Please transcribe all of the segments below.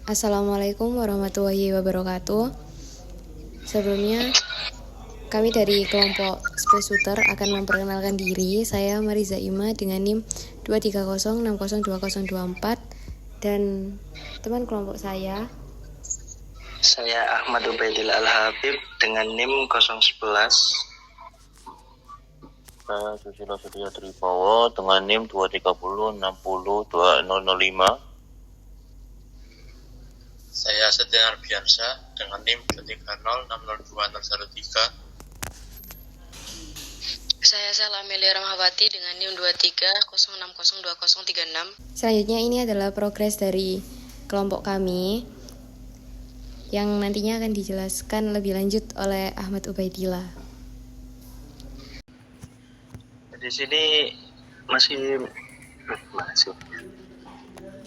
Assalamualaikum warahmatullahi wabarakatuh. Sebelumnya, kami dari kelompok Space Shooter akan memperkenalkan diri. Saya Mariza Ima dengan NIM 230602024 dan teman kelompok saya. Saya Ahmad Ubaidillah Al-Habib dengan NIM 011. Saya Susilo Setia Tribowo dengan NIM 230602005. Saya Setia Arbiansyah dengan NIM 230602603. Saya Sela Amelia Ramawati dengan NIM 2306020636. Selanjutnya ini adalah progres dari kelompok kami yang nantinya akan dijelaskan lebih lanjut oleh Ahmad Ubaidillah. Di sini masih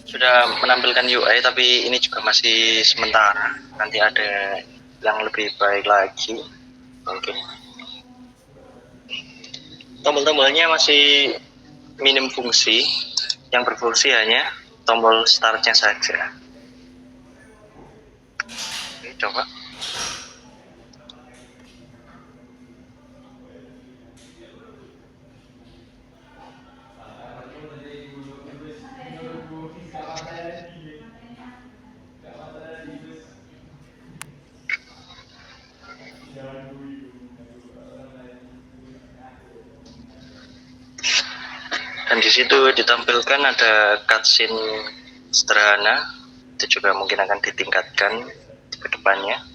sudah menampilkan UI, tapi ini juga masih sementara. Nanti ada yang lebih baik lagi. Oke. Tombol-tombolnya masih minim fungsi. Yang berfungsi hanya tombol startnya saja. Oke, coba. Dan di situ ditampilkan ada cutscene sederhana, itu juga mungkin akan ditingkatkan ke depannya.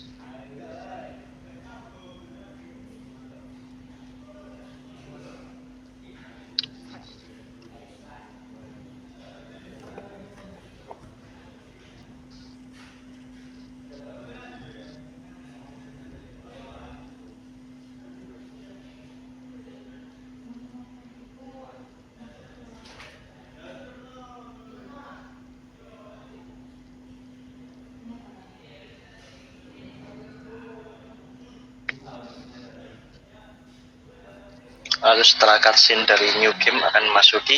Lalu setelah cutscene dari new game akan masuki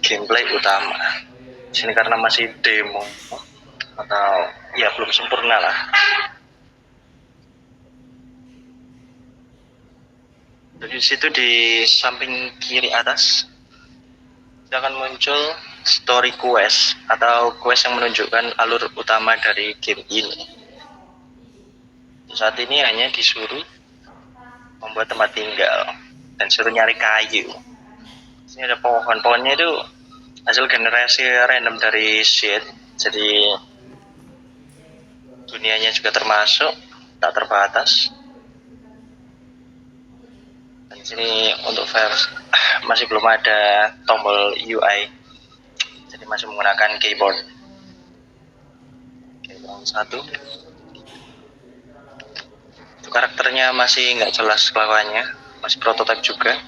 gameplay utama. Di sini karena masih demo atau ya belum sempurna lah. Jadi di situ di samping kiri atas akan muncul story quest atau quest yang menunjukkan alur utama dari game ini. Saat ini hanya disuruh membuat tempat tinggal dan suruh nyari kayu. Ini ada pohonnya itu hasil generasi random dari seed, jadi dunianya juga termasuk tak terbatas. Dan di sini untuk versi masih belum ada tombol UI, jadi masih menggunakan keyboard. Oke, satu. Itu karakternya masih nggak jelas kelakuannya, masih prototipe juga.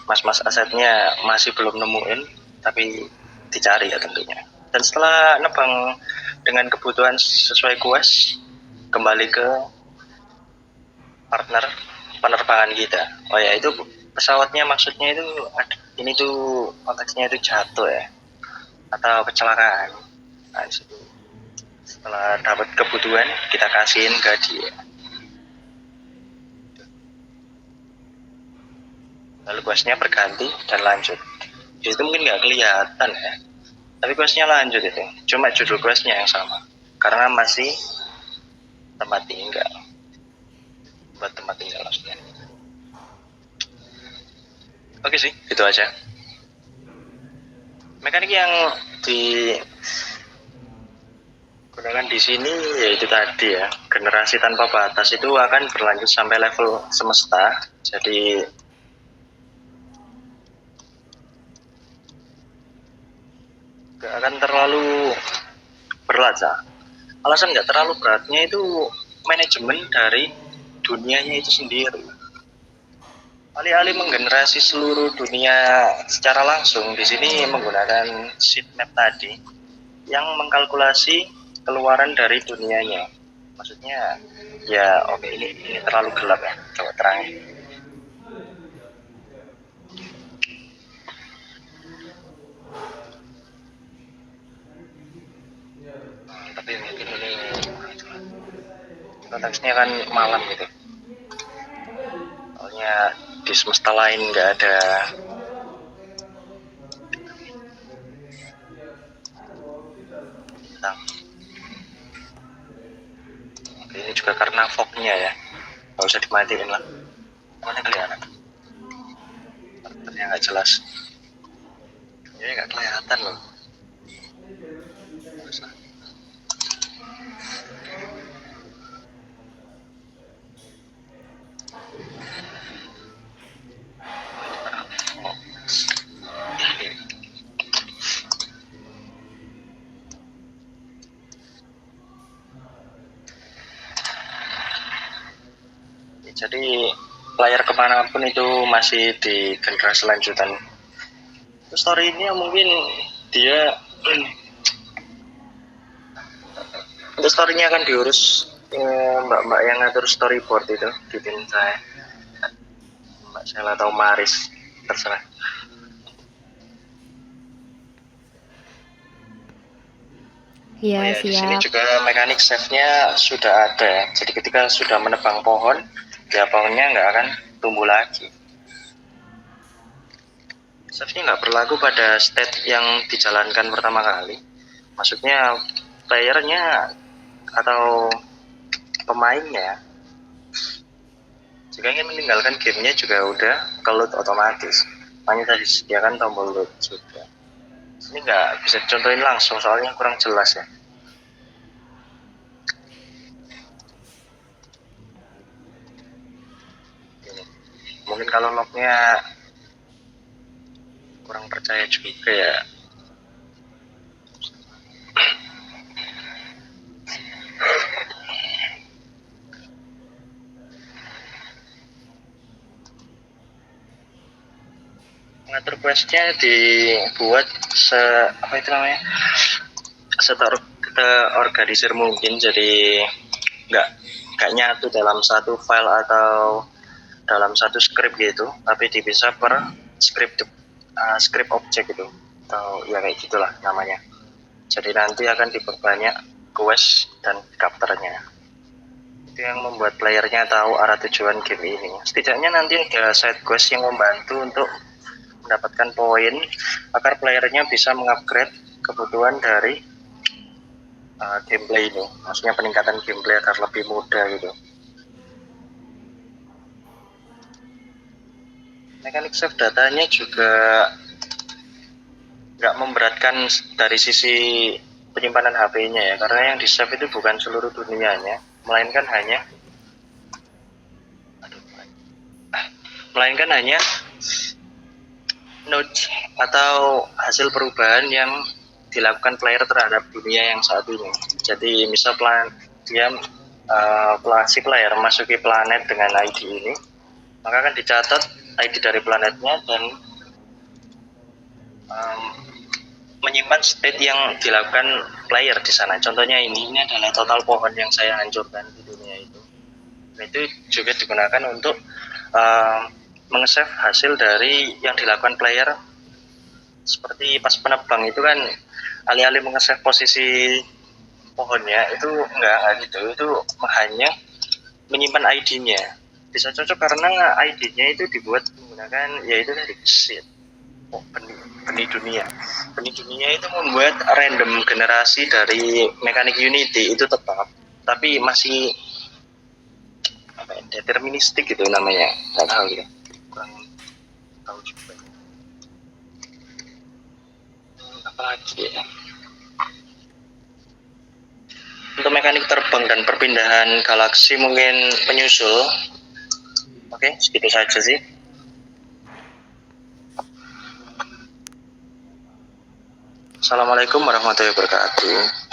Mas-mas asetnya masih belum nemuin, tapi dicari ya tentunya. Dan setelah nebang dengan kebutuhan sesuai quest, kembali ke partner penerbangan kita. Oh ya, itu pesawatnya maksudnya itu ini tuh konteksnya itu jatuh ya, atau kecelakaan. Nah, disitu setelah dapat kebutuhan kita kasihin ke dia. Lalu questnya berganti dan lanjut. Itu mungkin nggak kelihatan ya, tapi questnya lanjut itu. Cuma judul questnya yang sama, karena masih tempat tinggal. Buat tempat tinggal maksudnya. Oke sih, itu aja. Mekanik yang digunakan di sini yaitu tadi ya, generasi tanpa batas itu akan berlanjut sampai level semesta. Jadi gak akan terlalu berat ya. Alasan gak terlalu beratnya itu manajemen dari dunianya itu sendiri. Alih-alih menggenerasi seluruh dunia secara langsung, di sini menggunakan seed map tadi yang mengkalkulasi keluaran dari dunianya. Maksudnya ya oke, ini terlalu gelap ya, coba terangin. Tapi konteksnya kan malam gitu. Soalnya di semesta lain nggak ada bintang. Oke, ini juga karena fognya ya, nggak usah dimatiin lah. Mana kelihatan? Karakternya nggak jelas. Ini nggak kelihatan loh. Jadi layar kemanapun itu masih di generasi lanjutan. Story ini mungkin dia untuk storynya akan diurus mbak-mbak yang ngatur storyboard itu di tim saya, Mbak Sela atau Maris, terserah. Iya, Oh ya, di sini siap. juga mekanik save-nya sudah ada. Jadi ketika sudah menebang pohon, ya pohonnya nggak akan tumbuh lagi. Save-nya nggak berlaku pada state yang dijalankan pertama kali. Maksudnya playernya atau pemainnya jika ingin meninggalkan gamenya juga udah ke load otomatis. Makanya tadi disediakan tombol load juga. Ini nggak bisa dicontohin langsung soalnya kurang jelas ya. Ini. Mungkin kalau lognya kurang percaya juga ya. Ngatur questnya dibuat apa itu namanya, terorganisir mungkin, jadi nggak nyatu dalam satu file atau dalam satu script gitu, tapi dipisah per script object gitu, atau ya kayak gitulah namanya. Jadi nanti akan diperbanyak quest dan chapternya. Itu yang membuat playernya tahu arah tujuan game ini. Setidaknya nanti ada side quest yang membantu untuk mendapatkan poin agar playernya bisa mengupgrade kebutuhan dari gameplay ini. Maksudnya peningkatan gameplay agar lebih mudah gitu. Mekanik save datanya juga nggak memberatkan dari sisi penyimpanan HP-nya ya, karena yang di save itu bukan seluruh dunianya, melainkan hanya node atau hasil perubahan yang dilakukan player terhadap dunia yang saat ini. Jadi misal si player masuki planet dengan ID ini, maka akan dicatat ID dari planetnya dan menyimpan state yang dilakukan player di sana. Contohnya ini adalah total pohon yang saya hancurkan di dunia itu. Nah, itu juga digunakan untuk meng-save hasil dari yang dilakukan player. Seperti pas penebang itu kan alih-alih meng-save posisi pohonnya, itu enggak gitu, itu hanya menyimpan ID-nya. Bisa cocok karena ID-nya itu dibuat menggunakan yaitu dari seed. Benih dunia. Benih dunia itu membuat random generasi dari mekanik Unity itu tetap, tapi masih deterministik gitu namanya. Nggak tahu ya. Kurang tahu juga. Apa lagi ya? Untuk mekanik terbang dan perpindahan galaksi mungkin menyusul. Oke, segitu saja sih. Assalamualaikum warahmatullahi wabarakatuh.